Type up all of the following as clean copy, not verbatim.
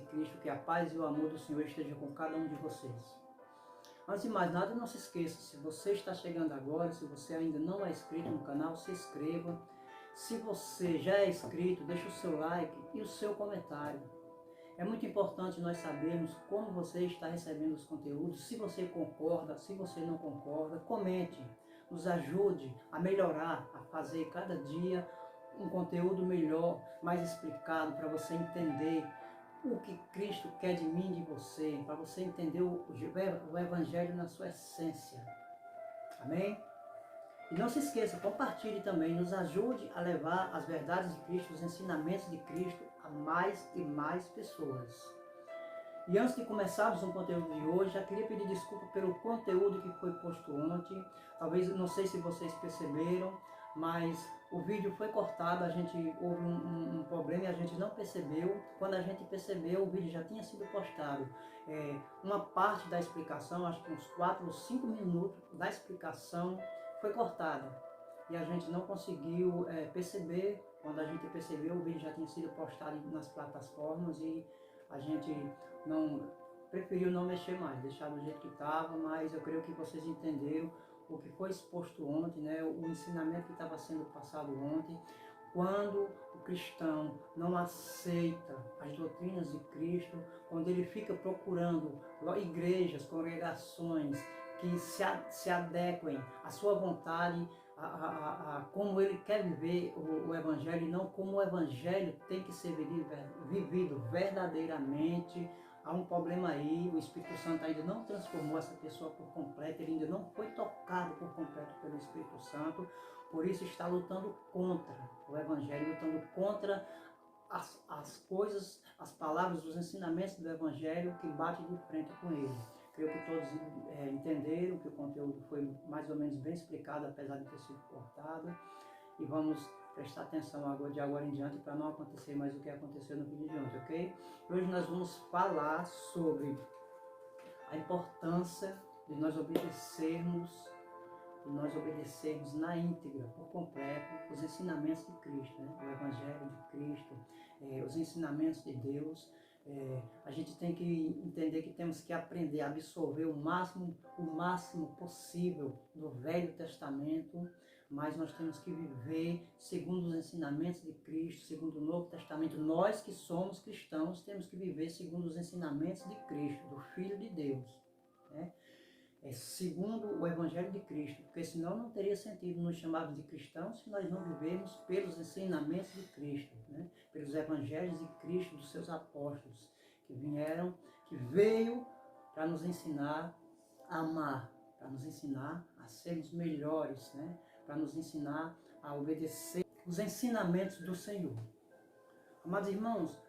de Cristo, que a paz e o amor do Senhor estejam com cada um de vocês. Antes de mais nada, não se esqueça, se você está chegando agora, se você ainda não é inscrito no canal, se inscreva. Se você já é inscrito, deixe o seu like e o seu comentário. É muito importante nós sabermos como você está recebendo os conteúdos, se você concorda, se você não concorda, comente, nos ajude a melhorar, a fazer cada dia um conteúdo melhor, mais explicado, para você entender o que Cristo quer de mim e de você, para você entender o Evangelho na sua essência. Amém? E não se esqueça, compartilhe também, nos ajude a levar as verdades de Cristo, os ensinamentos de Cristo a mais e mais pessoas. E antes de começarmos o conteúdo de hoje, já queria pedir desculpa pelo conteúdo que foi posto ontem. Talvez, não sei se vocês perceberam, mas o vídeo foi cortado, houve um problema e a gente não percebeu. Quando a gente percebeu, o vídeo já tinha sido postado. Uma parte da explicação, acho que uns 4 ou 5 minutos da explicação foi cortada. E a gente não conseguiu perceber. Quando a gente percebeu, o vídeo já tinha sido postado nas plataformas e a gente preferiu não mexer mais, deixar do jeito que estava, mas eu creio que vocês entenderam o que foi exposto ontem, né? O ensinamento que estava sendo passado ontem. Quando o cristão não aceita as doutrinas de Cristo, quando ele fica procurando igrejas, congregações que se adequem à sua vontade, a como ele quer viver o Evangelho, e não como o Evangelho tem que ser vivido verdadeiramente. Há um problema aí, o Espírito Santo ainda não transformou essa pessoa por completo, ele ainda não foi tocado por completo pelo Espírito Santo, por isso está lutando contra o Evangelho, lutando contra as coisas, as palavras, os ensinamentos do Evangelho que batem de frente com ele. Creio que todos entenderam que o conteúdo foi mais ou menos bem explicado, apesar de ter sido cortado. E vamos prestar atenção de agora em diante para não acontecer mais o que aconteceu no vídeo de ontem, ok? Hoje nós vamos falar sobre a importância de nós obedecermos na íntegra, por completo, os ensinamentos de Cristo, né? O Evangelho de Cristo, os ensinamentos de Deus. A gente tem que entender que temos que aprender a absorver o máximo possível do Velho Testamento, mas nós temos que viver segundo os ensinamentos de Cristo, segundo o Novo Testamento. Nós que somos cristãos temos que viver segundo os ensinamentos de Cristo, do Filho de Deus, né? Segundo o Evangelho de Cristo, porque senão não teria sentido nos chamarmos de cristãos se nós não vivermos pelos ensinamentos de Cristo, né? Pelos Evangelhos de Cristo, dos seus apóstolos, que veio para nos ensinar a amar, para nos ensinar a sermos melhores, né? Para nos ensinar a obedecer os ensinamentos do Senhor. Amados irmãos,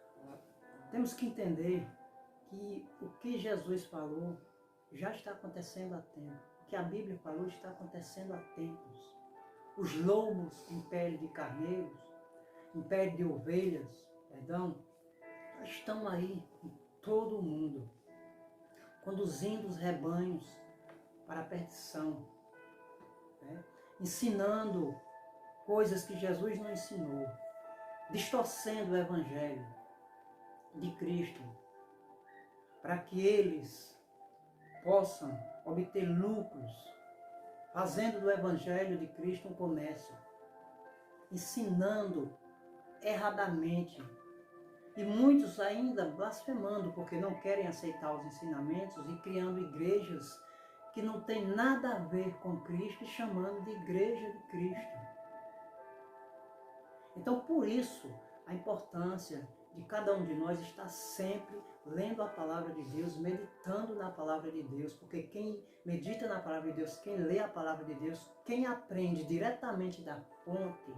temos que entender que o que Jesus falou já está acontecendo há tempo. O que a Bíblia falou está acontecendo há tempos. Os lobos em pele de carneiros, em pele de ovelhas, estão aí em todo o mundo, conduzindo os rebanhos para a perdição, né? Ensinando coisas que Jesus não ensinou, distorcendo o Evangelho de Cristo, para que eles possam obter lucros, fazendo do Evangelho de Cristo um comércio, ensinando erradamente, e muitos ainda blasfemando, porque não querem aceitar os ensinamentos e criando igrejas que não tem nada a ver com Cristo e chamando de igreja de Cristo. Então, por isso, a importância de cada um de nós estar sempre lendo a palavra de Deus, meditando na palavra de Deus, porque quem medita na palavra de Deus, quem lê a palavra de Deus, quem aprende diretamente da fonte,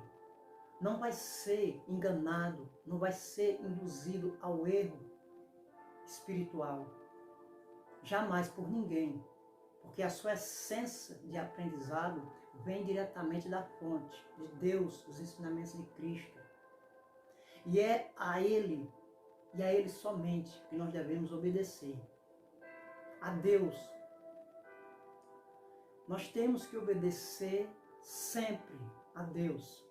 não vai ser enganado, não vai ser induzido ao erro espiritual, jamais por ninguém, porque a sua essência de aprendizado vem diretamente da fonte, de Deus, dos ensinamentos de Cristo. E é a Ele, e a Ele somente, que nós devemos obedecer. A Deus. Nós temos que obedecer sempre a Deus.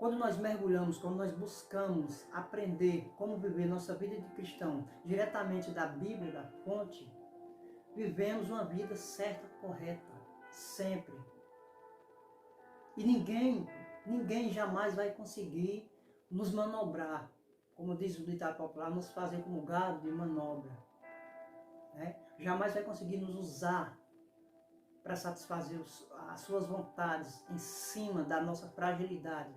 Quando nós mergulhamos, quando nós buscamos aprender como viver nossa vida de cristão diretamente da Bíblia, da fonte, vivemos uma vida certa, correta, sempre. E ninguém jamais vai conseguir nos manobrar, como diz o ditado popular, nos fazer como gado de manobra. Né? Jamais vai conseguir nos usar para satisfazer as suas vontades em cima da nossa fragilidade.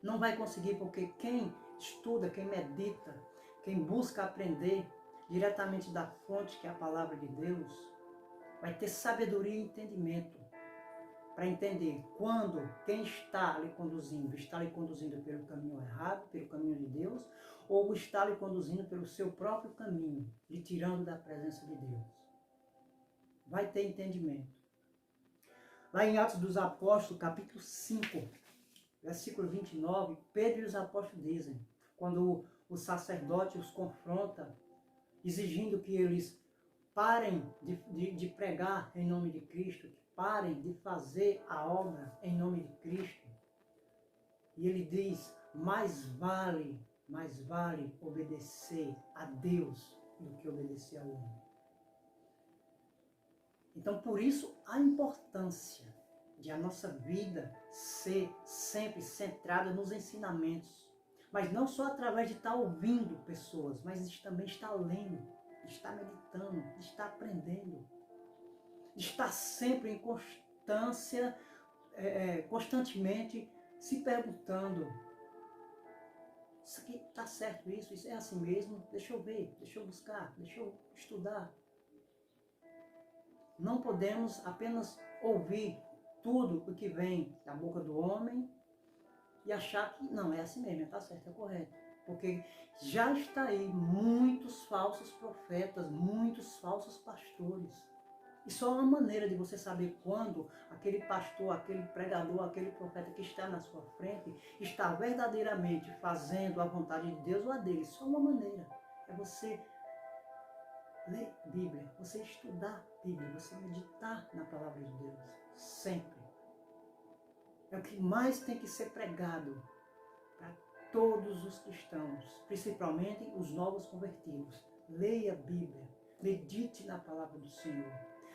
Não vai conseguir, porque quem estuda, quem medita, quem busca aprender diretamente da fonte, que é a palavra de Deus, vai ter sabedoria e entendimento para entender quando quem está lhe conduzindo pelo caminho errado, pelo caminho de Deus, ou está lhe conduzindo pelo seu próprio caminho, lhe tirando da presença de Deus. Vai ter entendimento. Lá em Atos dos Apóstolos, capítulo 5, versículo 29, Pedro e os apóstolos dizem, quando o sacerdote os confronta, exigindo que eles parem de pregar em nome de Cristo, que parem de fazer a obra em nome de Cristo. E ele diz, mais vale obedecer a Deus do que obedecer ao homem. Então, por isso, a importância de a nossa vida ser sempre centrada nos ensinamentos. Mas não só através de estar ouvindo pessoas, mas de também estar lendo, de estar meditando, de estar aprendendo. De estar sempre em constância, constantemente se perguntando, isso aqui está certo, isso é assim mesmo? Deixa eu ver, deixa eu buscar, deixa eu estudar. Não podemos apenas ouvir tudo o que vem da boca do homem e achar que não, é assim mesmo, está certo, é correto. Porque já está aí muitos falsos profetas, muitos falsos pastores. E só uma maneira de você saber quando aquele pastor, aquele pregador, aquele profeta que está na sua frente está verdadeiramente fazendo a vontade de Deus ou a dele. Só uma maneira. É você ler Bíblia, você estudar Bíblia, você meditar na palavra de Deus. Sempre. É o que mais tem que ser pregado para todos os cristãos, principalmente os novos convertidos. Leia a Bíblia, medite na palavra do Senhor.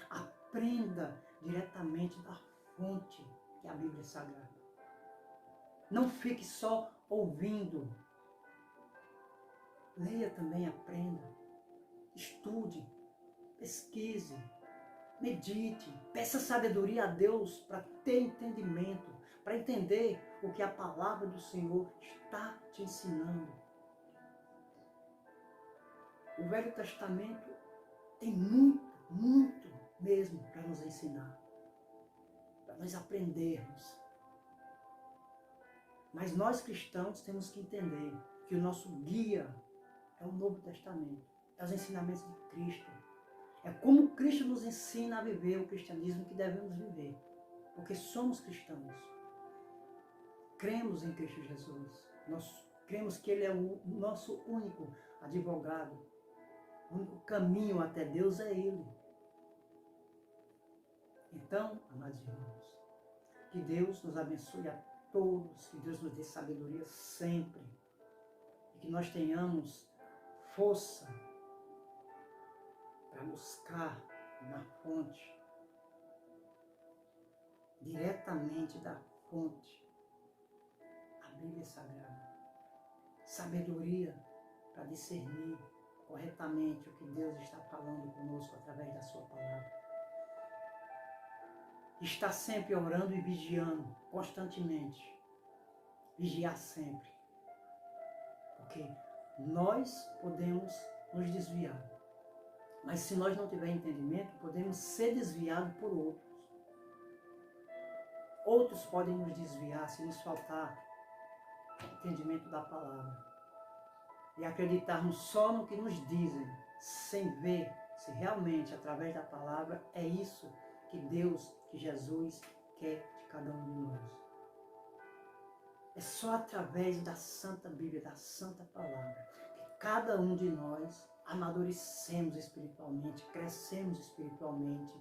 Aprenda diretamente da fonte, que é a Bíblia Sagrada. Não fique só ouvindo. Leia também, aprenda. Estude, pesquise, medite. Peça sabedoria a Deus para ter entendimento, para entender o que a palavra do Senhor está te ensinando. O Velho Testamento tem muito mesmo para nos ensinar, para nós aprendermos. Mas nós cristãos temos que entender que o nosso guia é o Novo Testamento, é os ensinamentos de Cristo. É como Cristo nos ensina a viver o cristianismo que devemos viver, porque somos cristãos. Cremos em Cristo Jesus, nós cremos que Ele é o nosso único advogado, o único caminho até Deus é Ele. Então, amados irmãos, que Deus nos abençoe a todos, que Deus nos dê sabedoria sempre, e que nós tenhamos força para buscar na fonte, diretamente da fonte, a Bíblia Sagrada. Sabedoria para discernir corretamente o que Deus está falando conosco através da sua palavra. Está sempre orando e vigiando, constantemente. Vigiar sempre. Porque nós podemos nos desviar. Mas se nós não tivermos entendimento, podemos ser desviados por outros. Outros podem nos desviar se nos faltar entendimento da palavra. E acreditarmos só no que nos dizem, sem ver se realmente, através da palavra, é isso que Deus, que Jesus quer de cada um de nós. É só através da Santa Bíblia, da Santa Palavra, que cada um de nós amadurecemos espiritualmente, crescemos espiritualmente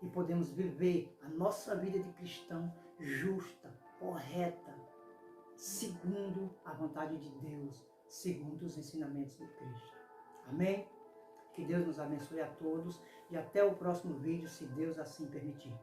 e podemos viver a nossa vida de cristão justa, correta, segundo a vontade de Deus, segundo os ensinamentos de Cristo. Amém? Que Deus nos abençoe a todos e até o próximo vídeo, se Deus assim permitir.